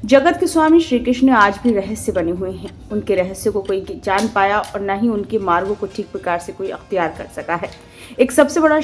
जगत के स्वामी श्री कृष्ण आज भी रहस्य बने हुए हैं। उनके रहस्य को कोई जान पाया और न ही उनके मार्गों को ठीक प्रकार से कोई अख्तियार कर सका है। एक सबसे बड़ा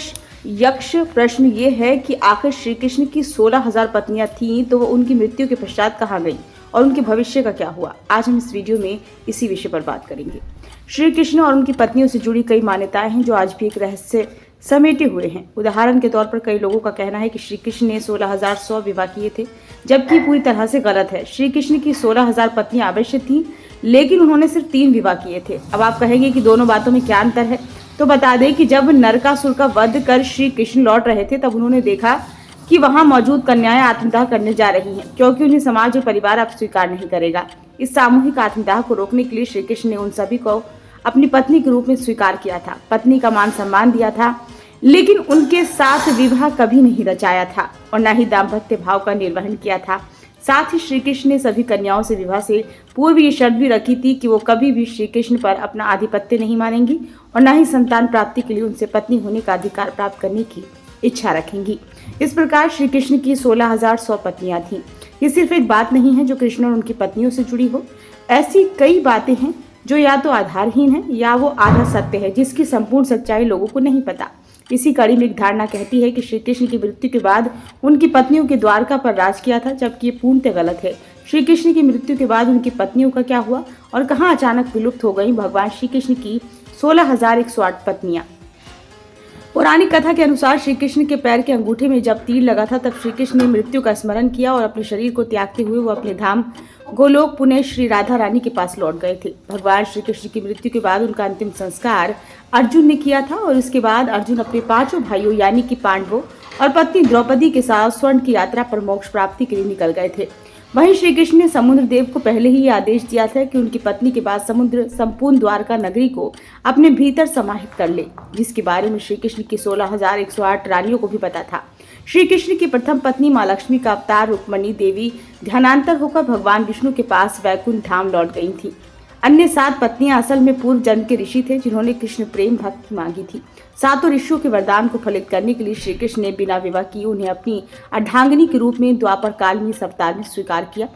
यक्ष प्रश्न ये है कि आखिर श्री कृष्ण की 16,000 पत्नियां थीं, तो वो उनकी मृत्यु के पश्चात कहाँ गईं और उनके भविष्य का क्या हुआ। आज हम इस वीडियो में इसी विषय पर बात करेंगे। श्री कृष्ण और उनकी पत्नियों से जुड़ी कई मान्यताएं हैं जो आज भी एक रहस्य समेटे हुए हैं। उदाहरण के तौर पर कई लोगों का कहना है कि श्री कृष्ण ने 16,100 विवाह किए थे, जबकि पूरी तरह से गलत है। श्री कृष्ण की 16,000 पत्नियां अवश्य थीं, लेकिन उन्होंने सिर्फ 3 विवाह किए थे। अब आप कहेंगे कि दोनों बातों में क्या अंतर है, तो बता दें कि जब नरकासुर का वध कर श्री कृष्ण लौट रहे थे, तब उन्होंने देखा कि वहां मौजूद कन्याएं आत्मदाह करने जा रही हैं, क्योंकि उन्हें समाज और परिवार अब स्वीकार नहीं करेगा। इस सामूहिक आत्मदाह को रोकने के लिए श्री कृष्ण ने उन सभी को अपनी पत्नी के रूप में स्वीकार किया था, पत्नी का मान सम्मान दिया था, लेकिन उनके साथ विवाह कभी नहीं रचाया था और न ही दाम्पत्य भाव का निर्वहन किया था। साथ ही श्री कृष्ण ने सभी कन्याओं से विवाह से पूर्व ये शर्त भी रखी थी कि वो कभी भी श्री कृष्ण पर अपना आधिपत्य नहीं मानेंगी और न ही संतान प्राप्ति के लिए उनसे पत्नी होने का अधिकार प्राप्त करने की इच्छा रखेंगी। इस प्रकार श्री कृष्ण की 16,100 पत्नियां थीं। ये सिर्फ एक बात नहीं है जो कृष्ण और उनकी पत्नियों से जुड़ी हो। ऐसी कई बातें हैं जो या तो आधारहीन है या वो आधा सत्य है, जिसकी संपूर्ण सच्चाई लोगों को नहीं पता। इसी कड़ी में एक धारणा कहती है कि श्री कृष्ण की मृत्यु के बाद उनकी पत्नियों के द्वारका पर राज किया था, जबकि ये पूर्णतः गलत है। श्री कृष्ण की मृत्यु के बाद उनकी पत्नियों का क्या हुआ और कहां अचानक विलुप्त हो गई भगवान श्री कृष्ण की 16,108 पत्नियां। पौराणिक कथा के अनुसार श्री कृष्ण के पैर के अंगूठे में जब तीर लगा था, तब श्री कृष्ण ने मृत्यु का स्मरण किया और अपने शरीर को त्यागते हुए वो अपने धाम गोलोक पुणे श्री राधा रानी के पास लौट गए थे। भगवान श्री कृष्ण की मृत्यु के बाद उनका अंतिम संस्कार अर्जुन ने किया था और इसके बाद अर्जुन अपने 5 भाइयों यानी कि पांडवों और पत्नी द्रौपदी के साथ स्वर्ण की यात्रा पर मोक्ष प्राप्ति के लिए निकल गए थे। वहीं श्री कृष्ण ने समुद्र देव को पहले ही आदेश दिया था कि उनकी पत्नी के बाद समुद्र संपूर्ण द्वारका नगरी को अपने भीतर समाहित कर ले, जिसके बारे में श्री कृष्ण की 16,108 रानियों को भी पता था। श्री कृष्ण की प्रथम पत्नी माँ लक्ष्मी का अवतार रुक्मणी देवी ध्यानांतर होकर भगवान विष्णु के पास वैकुंठ धाम लौट गई थी। अन्य 7 पत्नियां असल में पूर्व जन्म के ऋषि थे, जिन्होंने कृष्ण प्रेम भक्ति मांगी थी। 7 ऋषियों के वरदान को फलित करने के लिए श्री कृष्ण ने बिना विवाह किए उन्हें अपनी अर्धांगिनी के रूप में द्वापर काल में इस अवतार में स्वीकार किया।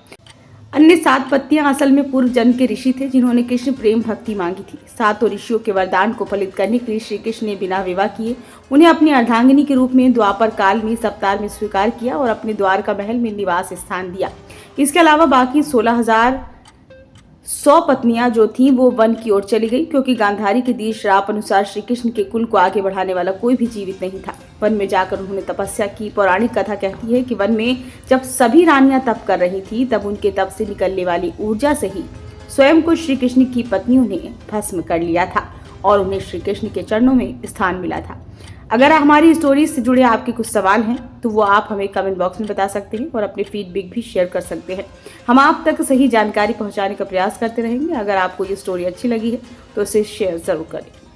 अन्य 7 पत्नियां असल में पूर्व जन्म के ऋषि थे, जिन्होंने कृष्ण प्रेम भक्ति मांगी थी। 7 ऋषियों के वरदान को फलित करने के लिए श्री कृष्ण ने बिना विवाह किए उन्हें अपनी अर्धांगिनी के रूप में द्वापर काल में इस अवतार में स्वीकार किया और अपने द्वारका महल में निवास स्थान दिया। इसके अलावा बाकी 16,100 पत्नियां जो थीं वो वन की ओर चली गई, क्योंकि गांधारी के दिए श्राप अनुसार श्री कृष्ण के कुल को आगे बढ़ाने वाला कोई भी जीवित नहीं था। वन में जाकर उन्होंने तपस्या की। पौराणिक कथा कहती है कि वन में जब सभी रानियां तप कर रही थी, तब उनके तप से निकलने वाली ऊर्जा से ही स्वयं को श्री कृष्ण की पत्नियों ने भस्म कर लिया था और उन्हें श्री कृष्ण के चरणों में स्थान मिला था। अगर हमारी स्टोरी से जुड़े आपके कुछ सवाल हैं तो वो आप हमें कमेंट बॉक्स में बता सकते हैं और अपने फीडबैक भी शेयर कर सकते हैं। हम आप तक सही जानकारी पहुंचाने का प्रयास करते रहेंगे। अगर आपको ये स्टोरी अच्छी लगी है तो इसे शेयर जरूर करें।